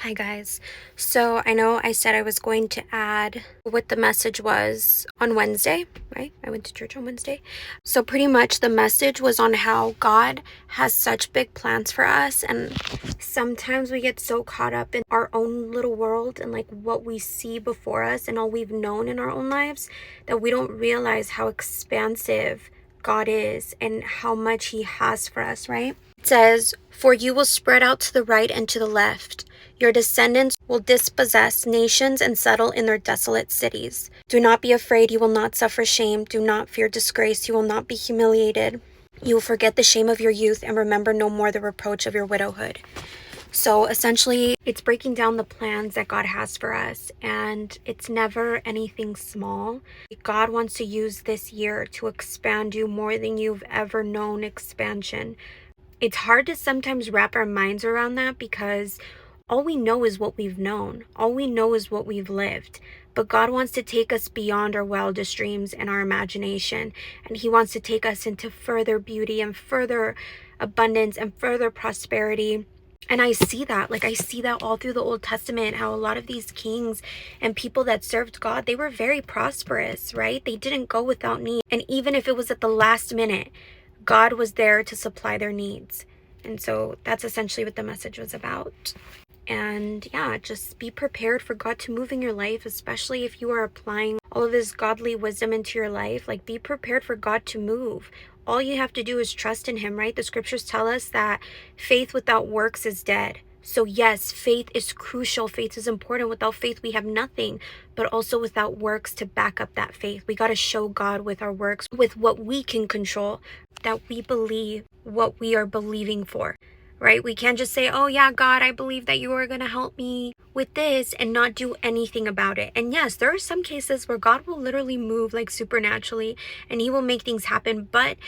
Hi guys. So I know I said I was going to add what the message was on Wednesday, right? I went to church on Wednesday. So pretty much the message was on how God has such big plans for us, and sometimes we get so caught up in our own little world and like what we see before us and all we've known in our own lives that we don't realize how expansive God is and how much he has for us, right? It says, "For you will spread out to the right and to the left. Your descendants will dispossess nations and settle in their desolate cities. Do not be afraid, you will not suffer shame. Do not fear disgrace, you will not be humiliated. You will forget the shame of your youth and remember no more the reproach of your widowhood." So essentially, it's breaking down the plans that God has for us, and it's never anything small. God wants to use this year to expand you more than you've ever known expansion. It's hard to sometimes wrap our minds around that because all we know is what we've known. All we know is what we've lived. But God wants to take us beyond our wildest dreams and our imagination. And he wants to take us into further beauty and further abundance and further prosperity. And I see that. I see that all through the Old Testament, how a lot of these kings and people that served God, they were very prosperous, right? They didn't go without need. And even if it was at the last minute, God was there to supply their needs. And so that's essentially what the message was about. And yeah, just be prepared for God to move in your life, especially if you are applying all of his godly wisdom into your life. Be prepared for God to move. All you have to do is trust in him, right? The scriptures tell us that faith without works is dead. So yes, faith is crucial. Faith is important. Without faith, we have nothing, but also without works to back up that faith. We got to show God with our works, with what we can control, that we believe what we are believing for, right? We can't just say, "Oh yeah, God, I believe that you are going to help me with this," and not do anything about it. And yes, there are some cases where God will literally move supernaturally and he will make things happen. But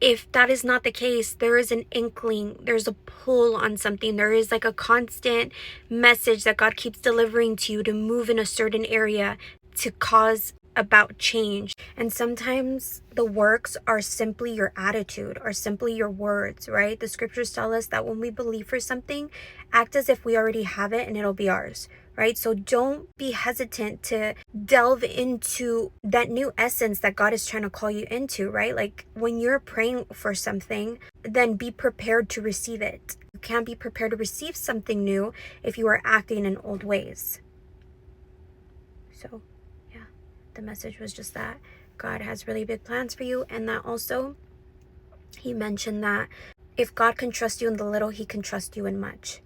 if that is not the case, there is an inkling, there's a pull on something, there is a constant message that God keeps delivering to you to move in a certain area to cause about change. And sometimes the works are simply your attitude, are simply your words, right? The scriptures tell us that when we believe for something, act as if we already have it and it'll be ours, right? So don't be hesitant to delve into that new essence that God is trying to call you into, right? When you're praying for something, then be prepared to receive it. You can't be prepared to receive something new if you are acting in old ways. So yeah, the message was just that God has really big plans for you, and that also he mentioned that if God can trust you in the little, he can trust you in much.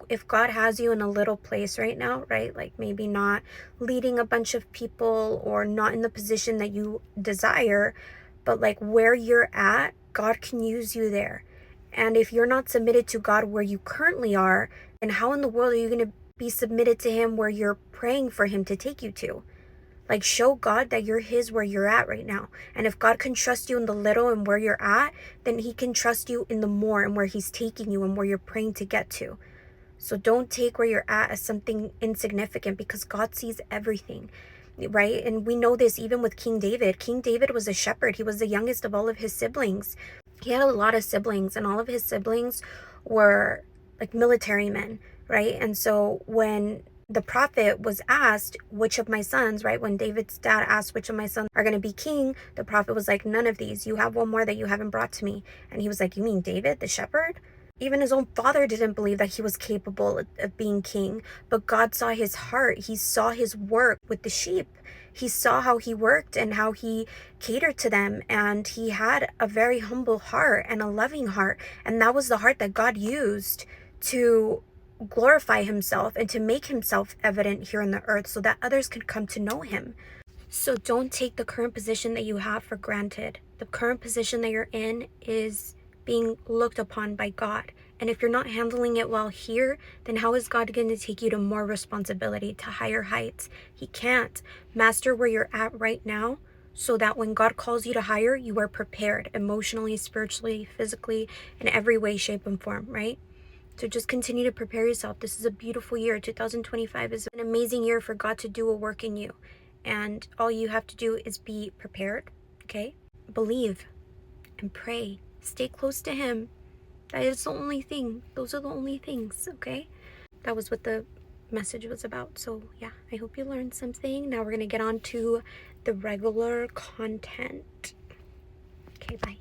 If God has you in a little place right now, right? Maybe not leading a bunch of people or not in the position that you desire, but where you're at, God can use you there. And if you're not submitted to God where you currently are, then how in the world are you going to be submitted to him where you're praying for him to take you to? Show God that you're his where you're at right now. And if God can trust you in the little and where you're at, then he can trust you in the more and where he's taking you and where you're praying to get to. So don't take where you're at as something insignificant, because God sees everything, right? And we know this even with King David. King David was a shepherd. He was the youngest of all of his siblings. He had a lot of siblings, and all of his siblings were military men, right? And so when the prophet was asked, which of my sons, right? When David's dad asked which of my sons are going to be king, the prophet was like, "None of these. You have one more that you haven't brought to me." And he was like, "You mean David, the shepherd?" Even his own father didn't believe that he was capable of being king, but God saw his heart. He saw his work with the sheep. He saw how he worked and how he catered to them, and he had a very humble heart and a loving heart. And that was the heart that God used to glorify himself and to make himself evident here on the earth so that others could come to know him. So don't take the current position that you have for granted. The current position that you're in is being looked upon by God. And if you're not handling it well here, then how is God going to take you to more responsibility, to higher heights? He can't. Master where you're at right now so that when God calls you to higher, you are prepared emotionally, spiritually, physically, in every way, shape, and form, right? So just continue to prepare yourself. This is a beautiful year. 2025 is an amazing year for God to do a work in you. And all you have to do is be prepared, okay? Believe and pray. Stay close to him. That is the only thing. Those are the only things, okay? That was what the message was about. So yeah, I hope you learned something. Now we're gonna get on to the regular content. Okay, bye.